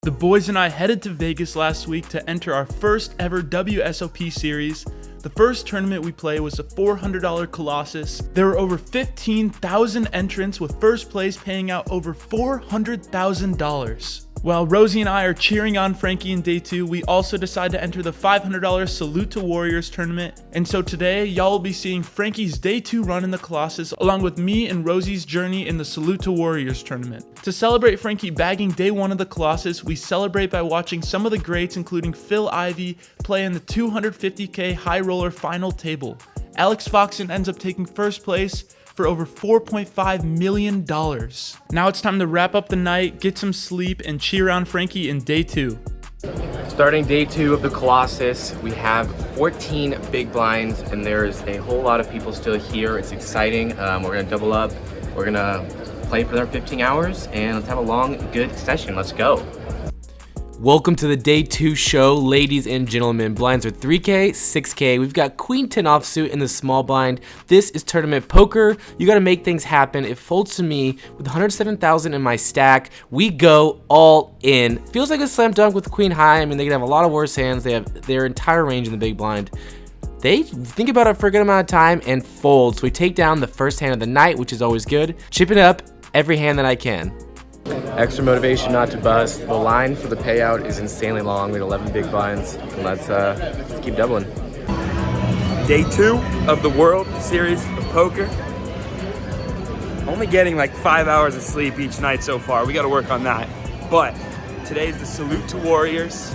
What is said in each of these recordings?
The boys and I headed to Vegas last week to enter our first ever WSOP series. The first tournament we played was a $400 Colossus. There were over 15,000 entrants, with first place paying out over $400,000. While Rosie and I are cheering on Frankie in day 2, we also decided to enter the $500 Salute to Warriors tournament. And so today, y'all will be seeing Frankie's day 2 run in the Colossus, along with me and Rosie's journey in the Salute to Warriors tournament. To celebrate Frankie bagging day 1 of the Colossus, we celebrate by watching some of the greats, including Phil Ivey, play in the 250K high roller final table. Alex Foxen ends up taking first place for over $4.5 million. Now it's time to wrap up the night, get some sleep, and cheer on Frankie in day 2. Starting day 2 of the Colossus, we have 14 big blinds, and there's a whole lot of people still here. It's exciting. We're gonna double up. We're gonna play for another 15 hours, and let's have a long, good session. Let's go. Welcome to the day 2 show, ladies and gentlemen. Blinds are 3K, 6K. We've got Queen 10 offsuit in the small blind. This is tournament poker. You got to make things happen. It folds to me with 107,000 in my stack. We go all in. Feels like a slam dunk with Queen high. I mean, they can have a lot of worse hands. They have their entire range in the big blind. They think about it for a good amount of time and fold. So we take down the first hand of the night, which is always good. Chipping up every hand that I can. Extra motivation not to bust. The line for the payout is insanely long. We had 11 big blinds. Let's keep doubling. Day 2 of the World Series of Poker. Only getting like 5 hours of sleep each night so far. We got to work on that. But today's the Salute to Warriors,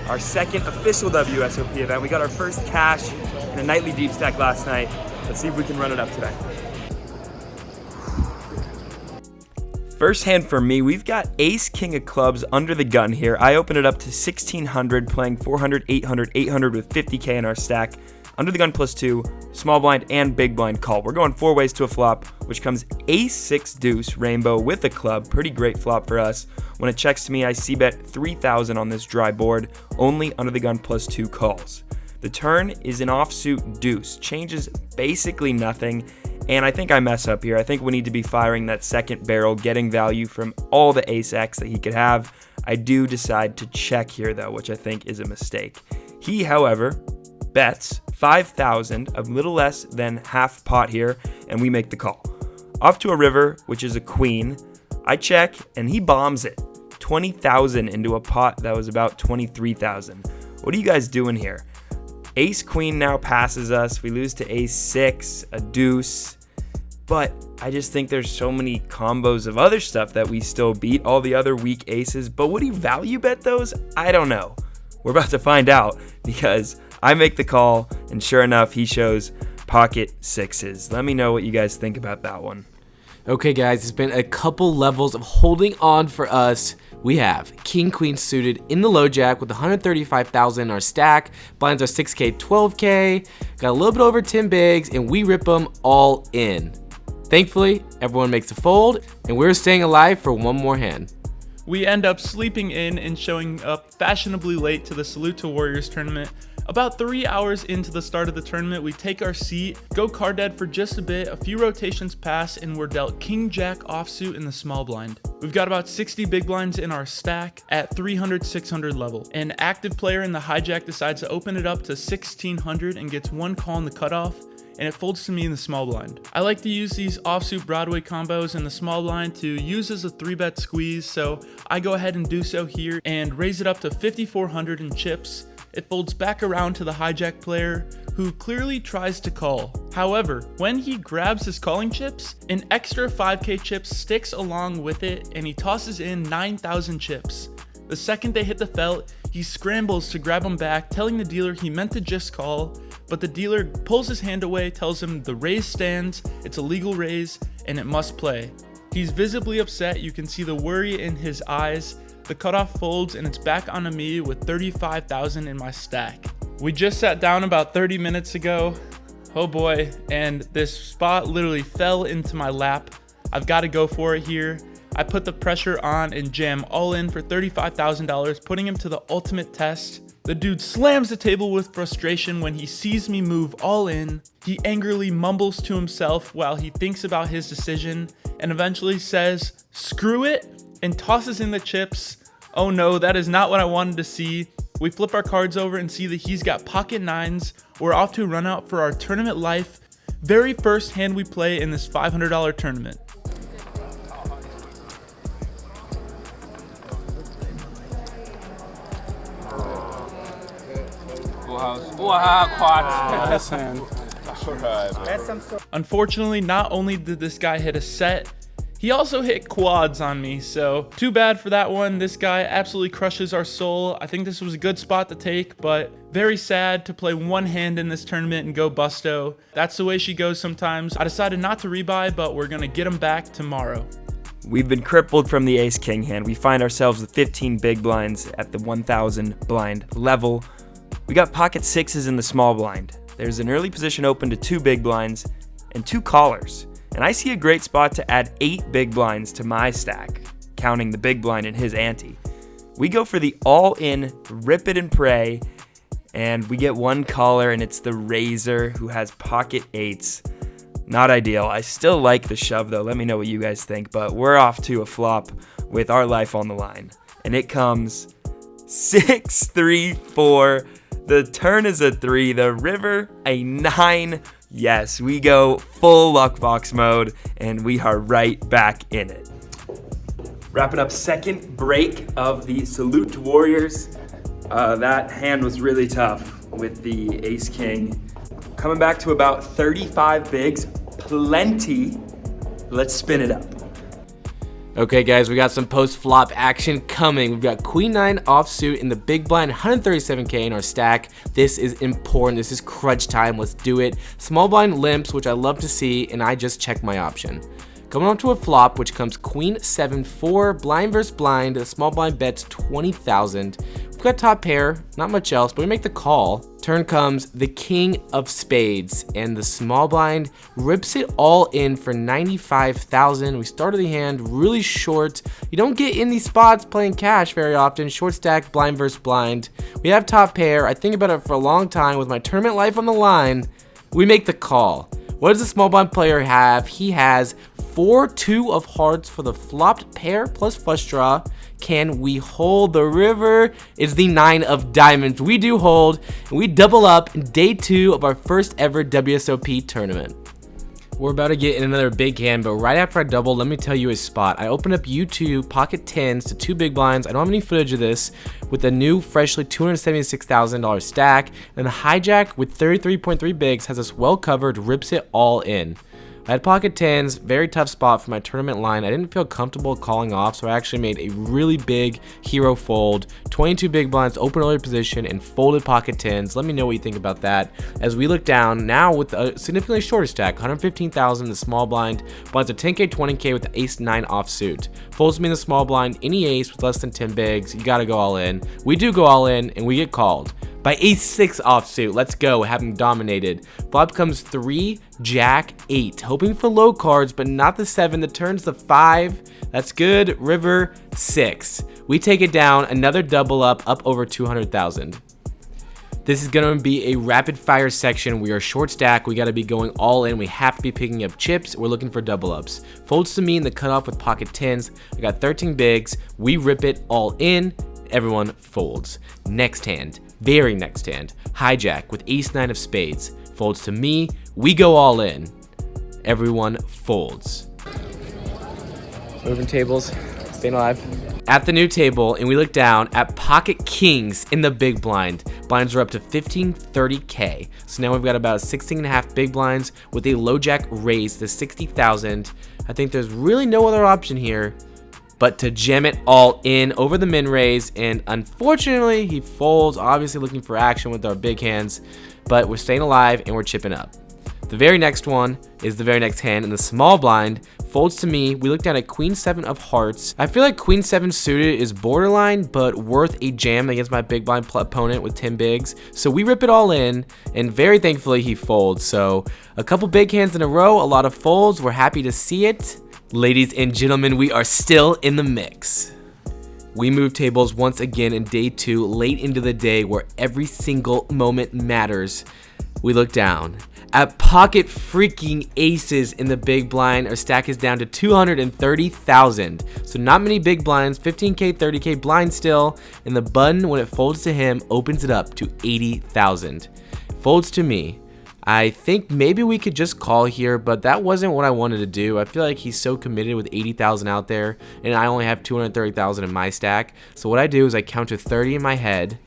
our second official WSOP event. We got our first cash in a nightly deep stack last night. Let's see if we can run it up today. First hand for me, we've got Ace King of Clubs under the gun here. I open it up to 1,600, playing 400, 800, 800 with 50K in our stack. Under the gun +2, small blind and big blind call. We're going 4 ways to a flop, which comes Ace 6 deuce rainbow with a club. Pretty great flop for us. When it checks to me, I c-bet 3,000 on this dry board, only under the gun +2 calls. The turn is an offsuit deuce, changes basically nothing. And I think I mess up here. I think we need to be firing that second barrel, getting value from all the ace X that he could have. I do decide to check here though, which I think is a mistake. He, however, bets 5,000, a little less than half pot here, and we make the call. Off to a river, which is a queen. I check, and he bombs it. 20,000 into a pot that was about 23,000. What are you guys doing here? Ace Queen now passes us. We lose to Ace 6, a deuce. But I just think there's so many combos of other stuff that we still beat all the other weak aces. But would he value bet those? I don't know. We're about to find out because I make the call, and sure enough, he shows pocket sixes. Let me know what you guys think about that one. Okay, guys, it's been a couple levels of holding on for us. We have King Queen suited in the low jack with 135,000 in our stack. Blinds are 6K, 12K. Got a little bit over 10 bigs, and we rip them all in. Thankfully, everyone makes a fold, and we're staying alive for one more hand. We end up sleeping in and showing up fashionably late to the Salute to Warriors tournament. About 3 hours into the start of the tournament, we take our seat, go card dead for just a bit, a few rotations pass, and we're dealt King Jack offsuit in the small blind. We've got about 60 big blinds in our stack at 300, 600 level. An active player in the hijack decides to open it up to 1,600 and gets one call in the cutoff, and it folds to me in the small blind. I like to use these offsuit Broadway combos in the small blind to use as a 3-bet squeeze, so I go ahead and do so here and raise it up to 5,400 in chips. It folds back around to the hijack player, who clearly tries to call. However, when he grabs his calling chips, an extra 5K chip sticks along with it, and he tosses in 9,000 chips. The second they hit the felt, he scrambles to grab them back, telling the dealer he meant to just call, but the dealer pulls his hand away, tells him the raise stands, it's a legal raise, and it must play. He's visibly upset, you can see the worry in his eyes. The cutoff folds, and it's back onto me with 35,000 in my stack. We just sat down about 30 minutes ago. Oh boy, and this spot literally fell into my lap. I've got to go for it here. I put the pressure on and jam all in for $35,000, putting him to the ultimate test. The dude slams the table with frustration when he sees me move all in. He angrily mumbles to himself while he thinks about his decision and eventually says, "Screw it," and tosses in the chips. Oh no, that is not what I wanted to see. We flip our cards over and see that he's got pocket nines. We're off to a run out for our tournament life. Very first hand we play in this $500 tournament. Nice hand. Unfortunately, not only did this guy hit a set, he also hit quads on me, so too bad for that one. This guy absolutely crushes our soul. I think this was a good spot to take, but very sad to play one hand in this tournament and go busto. That's the way she goes sometimes. I decided not to rebuy, but we're gonna get him back tomorrow. We've been crippled from the ace-king hand. We find ourselves with 15 big blinds at the 1,000 blind level. We got pocket sixes in the small blind. There's an early position open to 2 big blinds and 2 callers. And I see a great spot to add 8 big blinds to my stack, counting the big blind in his ante. We go for the all-in, rip it and pray, and we get one caller, and it's the Razor, who has pocket 8s. Not ideal. I still like the shove, though. Let me know what you guys think, but we're off to a flop with our life on the line. And it comes 6, 3, 4. The turn is a 3, the river a 9. Yes, we go full luck box mode, and we are right back in it. Wrapping up second break of the Salute to Warriors. That hand was really tough with the ace king. Coming back to about 35 bigs, plenty. Let's spin it up. Okay guys, we got some post-flop action coming. We've got Queen 9 offsuit in the big blind, 137k in our stack. This is important. This is crunch time. Let's do it. Small blind limps, which I love to see, and I just check my option. Coming on to a flop, which comes Queen 7-4, blind versus blind. The small blind bets 20,000. We've got top pair, not much else, but we make the call. Turn comes the King of Spades, and the small blind rips it all in for 95,000. We started the hand really short. You don't get in these spots playing cash very often. Short stack, blind versus blind. We have top pair. I think about it for a long time with my tournament life on the line. We make the call. What does the small blind player have? He has 4-2 of hearts for the flopped pair plus flush draw. Can we hold? The river is the 9 of diamonds. We do hold, and we double up in day 2 of our first ever WSOP tournament. We're about to get in another big hand, but right after I double, let me tell you a spot. I opened up U2 pocket 10s to 2 big blinds. I don't have any footage of this, with a new freshly $276,000 stack, and a hijack with 33.3 bigs has us well covered, rips it all in. I had pocket 10s, very tough spot for my tournament line. I didn't feel comfortable calling off, so I actually made a really big hero fold. 22 big blinds, open early position, and folded pocket 10s. Let me know what you think about that. As we look down, now with a significantly shorter stack, 115,000 in the small blind, blinds a 10k, 20k with the ace-9 offsuit. Folds me in the small blind, any ace with less than 10 bigs, you gotta go all in. We do go all in, and we get called by ace-6 offsuit. Let's go, having dominated. Flop comes 3, jack, 8. Hoping for low cards, but not the 7. The turn's the 5. That's good. River, 6. We take it down, another double up over 200,000. This is going to be a rapid fire section. We are short stack. We got to be going all in. We have to be picking up chips. We're looking for double ups. Folds to me in the cutoff with pocket 10s. I got 13 bigs. We rip it all in. Everyone folds. Next hand. Very next hand, hijack with ace-9 of spades. Folds to me, we go all in. Everyone folds. Moving tables, staying alive. At the new table, and we look down at pocket kings in the big blind. Blinds are up to 15, 30k. So now we've got about 16.5 big blinds with a low jack raise to 60,000. I think there's really no other option here but to jam it all in over the min raise, and unfortunately he folds, obviously looking for action with our big hands, but we're staying alive and we're chipping up. The very next one is the very next hand in the small blind. Folds to me. We look down at Queen 7 of hearts. I feel like Queen 7 suited is borderline, but worth a jam against my big blind opponent with 10 bigs. So we rip it all in, and very thankfully he folds. So a couple big hands in a row, a lot of folds. We're happy to see it. Ladies and gentlemen, we are still in the mix. We move tables once again in day 2, late into the day where every single moment matters. we look down at pocket freaking aces in the big blind. Our stack is down to 230,000. So not many big blinds, 15K, 30K blind still. And the button, when it folds to him, opens it up to 80,000. Folds to me. I think maybe we could just call here, but that wasn't what I wanted to do. I feel like he's so committed with 80,000 out there, and I only have 230,000 in my stack. So what I do is I count to 30 in my head,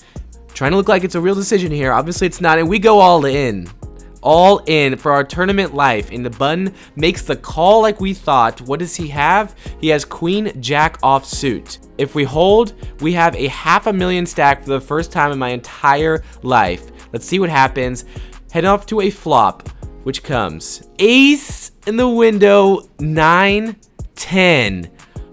trying to look like it's a real decision here. Obviously it's not, and we go all in. All in for our tournament life, and the button makes the call like we thought. What does he have? He has Queen Jack offsuit. If we hold, we have a 500,000 stack for the first time in my entire life. Let's see what happens. Head off to a flop, which comes ace in the window, 9, 10.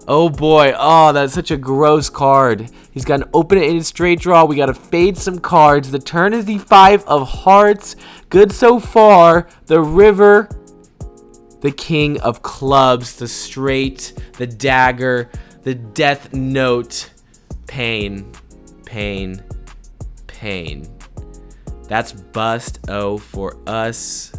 Oh boy, oh, that's such a gross card. He's got an open-ended straight draw. We got to fade some cards. The turn is the 5 of hearts. Good so far. The river, the king of clubs, the straight, the dagger, the death note. Pain, pain, pain. That's bust O for us.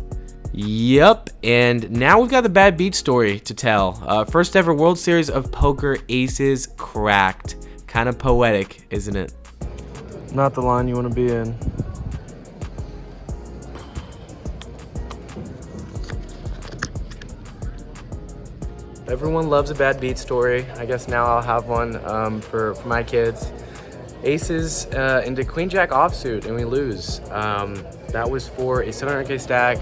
Yup, and now we've got the bad beat story to tell. First ever World Series of Poker aces cracked. Kind of poetic, isn't it? Not the line you want to be in. Everyone loves a bad beat story. I guess now I'll have one for my kids. Aces into Queen Jack offsuit, and we lose. That was for a 700K stack.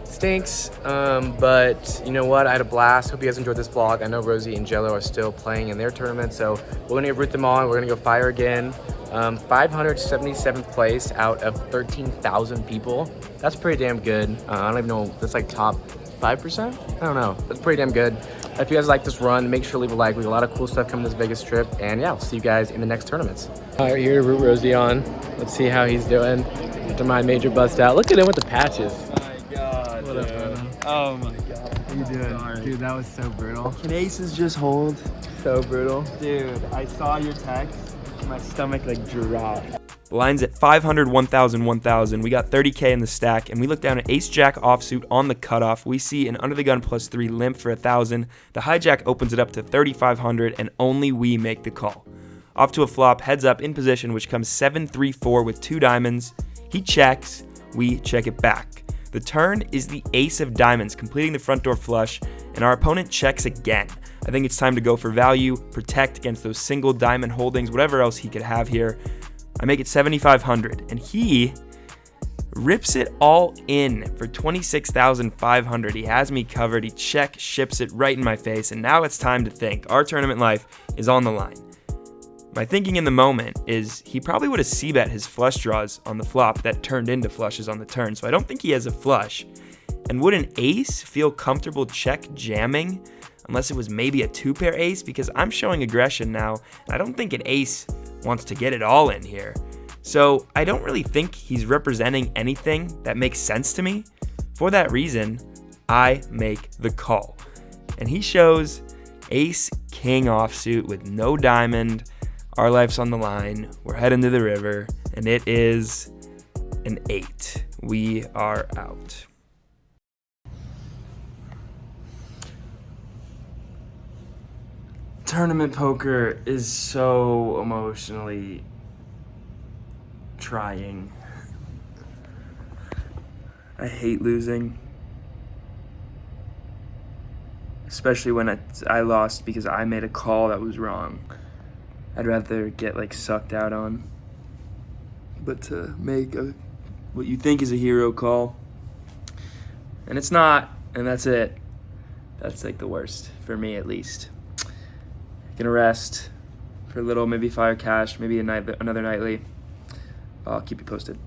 Stinks, but you know what? I had a blast. Hope you guys enjoyed this vlog. I know Rosie and Jello are still playing in their tournament, so we're gonna root them on. We're gonna go fire again. 577th place out of 13,000 people. That's pretty damn good. I don't even know. That's like top 5%? I don't know. That's pretty damn good. If you guys like this run, make sure to leave a like. We have a lot of cool stuff coming this Vegas trip. And yeah, I'll see you guys in the next tournaments. All right, here to root Rosie on. Let's see how he's doing after my major bust out. Look at him with the patches. Oh my god, What up, dude. Bruno? Oh my god. How you doing? Sorry. Dude, that was so brutal. Can aces just hold? So brutal. Dude, I saw your text. My stomach like dropped. Blinds at 500, 1,000, 1,000. We got 30K in the stack, and we look down at ace jack offsuit on the cutoff. We see an under the gun +3 limp for 1,000. The hijack opens it up to 3,500, and only we make the call. Off to a flop, heads up in position, which comes 7-3-4 with 2 diamonds. He checks, we check it back. The turn is the ace of diamonds, completing the front door flush, and our opponent checks again. I think it's time to go for value, protect against those single diamond holdings, whatever else he could have here. I make it 7,500, and he rips it all in for 26,500. He has me covered. He ships it right in my face, and now it's time to think. Our tournament life is on the line. My thinking in the moment is he probably would have c-bet his flush draws on the flop that turned into flushes on the turn, so I don't think he has a flush. And would an ace feel comfortable check jamming unless it was maybe a 2-pair ace? Because I'm showing aggression now, and I don't think an ace wants to get it all in here. So I don't really think he's representing anything that makes sense to me. For that reason, I make the call. And he shows ace king offsuit with no diamond. Our life's on the line. We're heading to the river, and it is an 8. We are out. Tournament poker is so emotionally trying. I hate losing. Especially when I lost because I made a call that was wrong. I'd rather get like sucked out on. But to make what you think is a hero call, and it's not, and that's it. That's like the worst, for me at least. Gonna rest for a little, maybe fire cash, maybe another nightly. I'll keep you posted.